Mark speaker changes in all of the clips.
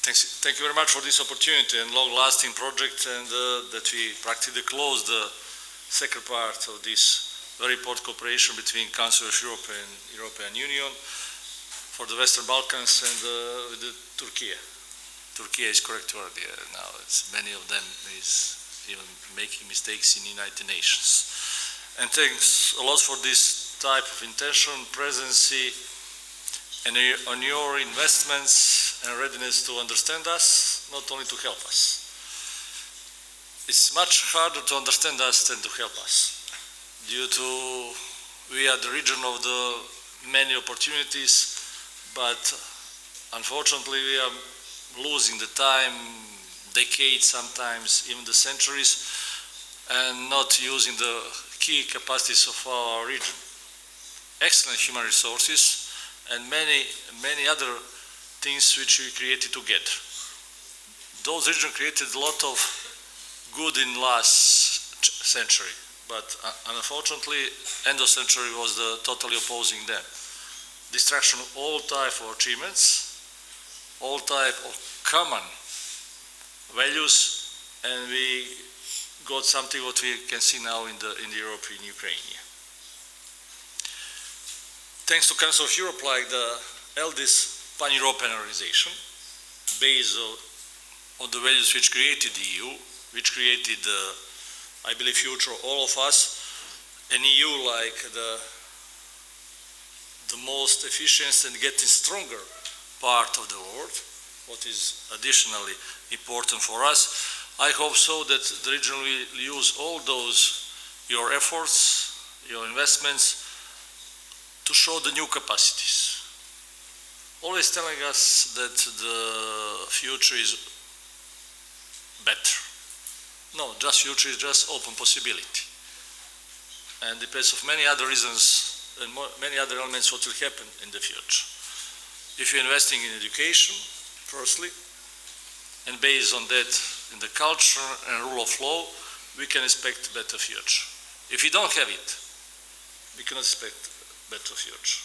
Speaker 1: Thank you very much for this opportunity and long-lasting project, and that we practically close the second part of this very important cooperation between Council of Europe and European Union for the Western Balkans and with the Turkey. Turkey is correct word now. Many of them is even making mistakes in the United Nations. And thanks a lot for this type of intention, presence, and on your investments and readiness to understand us, not only to help us. It's much harder to understand us than to help us, due to we are the region of the many opportunities, but unfortunately we are losing the time, decades sometimes, even the centuries, and not using the key capacities of our region. Excellent human resources, and many other things which we created together. Those regions created a lot of good in last century, but unfortunately, end of century was totally opposing them. Destruction of all type of achievements, all type of common values, and we got something what we can see now in the European Ukraine. Thanks to Council of Europe, like the eldest pan-European organization, based on the values which created the EU, which created I believe, future of all of us, an EU like the most efficient and getting stronger part of the world, what is additionally important for us. I hope so that the region will use all those, your efforts, your investments, to show the new capacities. Always telling us that the future is better. No, just future is just open possibility. And depends of many other reasons and many other elements what will happen in the future. If you're investing in education, firstly, and based on that in the culture and rule of law, we can expect better future. If you don't have it, we cannot expect better future.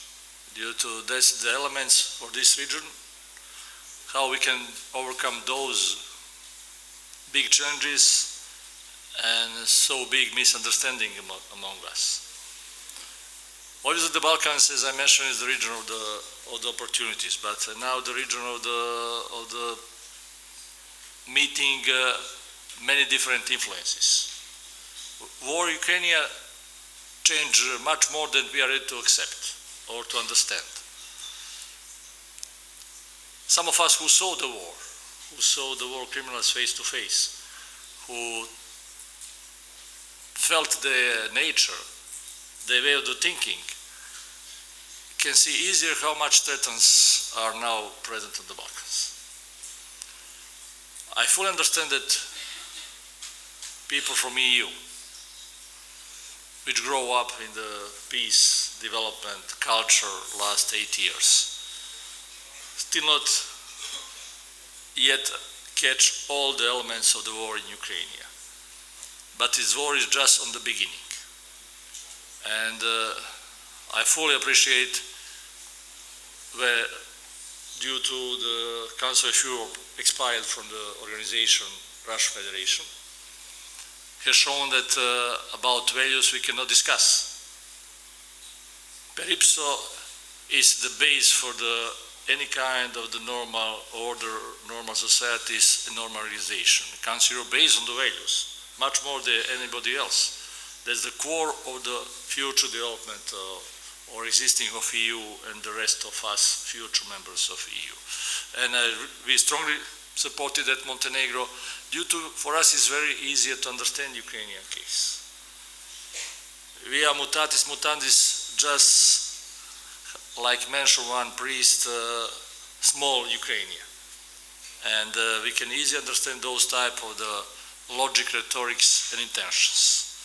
Speaker 1: Due to this, the elements for this region, how we can overcome those big challenges and so big misunderstanding among us. Obviously, the Balkans, as I mentioned, is the region of the opportunities, but now the region of the meeting many different influences. War in Ukraine changed much more than we are ready to accept or to understand. Some of us who saw the war criminals face to face, who felt the nature, the way of the thinking, can see easier how much threats are now present in the Balkans. I fully understand that people from EU, which grow up in the peace, development, culture last 8 years, still not yet catch all the elements of the war in Ukraine. But this war is just on the beginning. And I fully appreciate where, due to the Council of Europe expired from the organization, Russian Federation, has shown that about values we cannot discuss. Per ipso is the base for any kind of the normal order, normal societies, and normal organization. Council of Europe based on the values, much more than anybody else. That's the core of the future development or existing of EU and the rest of us future members of EU. And we strongly supported that Montenegro, due to, for us it's very easier to understand Ukrainian case. We are mutatis mutandis, just like mentioned one priest, small Ukrainian. And we can easily understand those type of the logic, rhetorics, and intentions.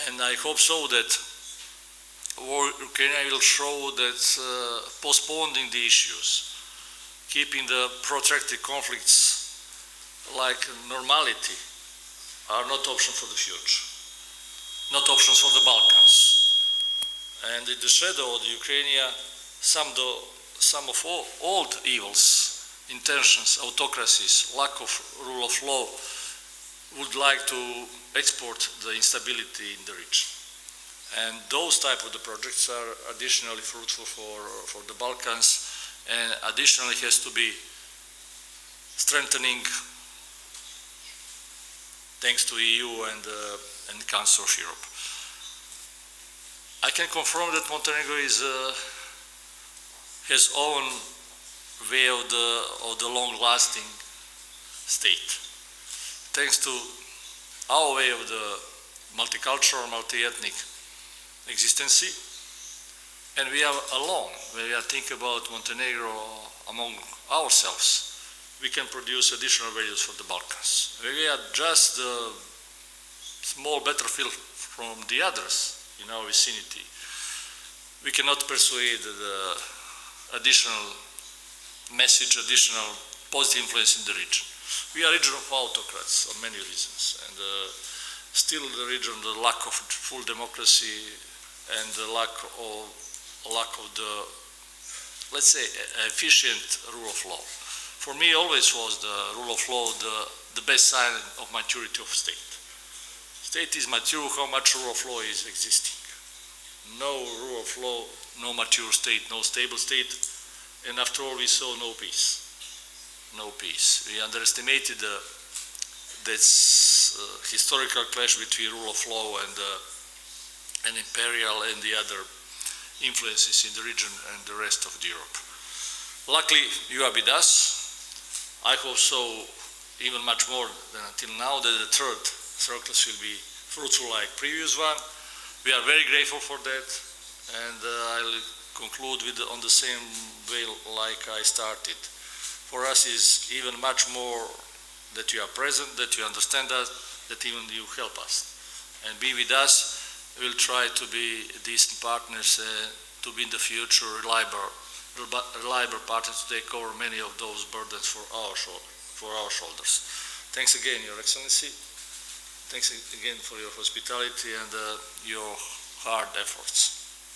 Speaker 1: And I hope so that war Ukraine will show that postponing the issues, keeping the protracted conflicts like normality, are not options for the future, not options for the Balkans. And in the shadow of the Ukraine, some of old evils intentions, autocracies, lack of rule of law would like to export the instability in the region. And those type of the projects are additionally fruitful for the Balkans, and additionally has to be strengthening thanks to EU and the Council of Europe. I can confirm that Montenegro has own way of the long-lasting state. Thanks to our way of the multicultural, multi-ethnic existence, and we are alone. When we are thinking about Montenegro among ourselves, we can produce additional values for the Balkans. We are just a small battlefield from the others in our vicinity. We cannot persuade the additional message, additional positive influence in the region. We are a region of autocrats for many reasons, and still the region, the lack of full democracy and the lack of the, let's say, efficient rule of law. For me, always was the rule of law the best sign of maturity of state. State is mature how much rule of law is existing. No rule of law, no mature state, no stable state, and after all we saw no peace. No peace. We underestimated this historical clash between rule of law and imperial and the other influences in the region and the rest of Europe. Luckily, you are with us. I hope so, even much more than until now, that the third circus will be fruitful like previous one. We are very grateful for that, and I'll conclude on the same way like I started. For us is even much more that you are present, that you understand us, that even you help us. And be with us. We'll try to be decent partners, to be in the future reliable partners to take over many of those burdens for our shoulders. Thanks again, Your Excellency. Thanks again for your hospitality and your hard efforts.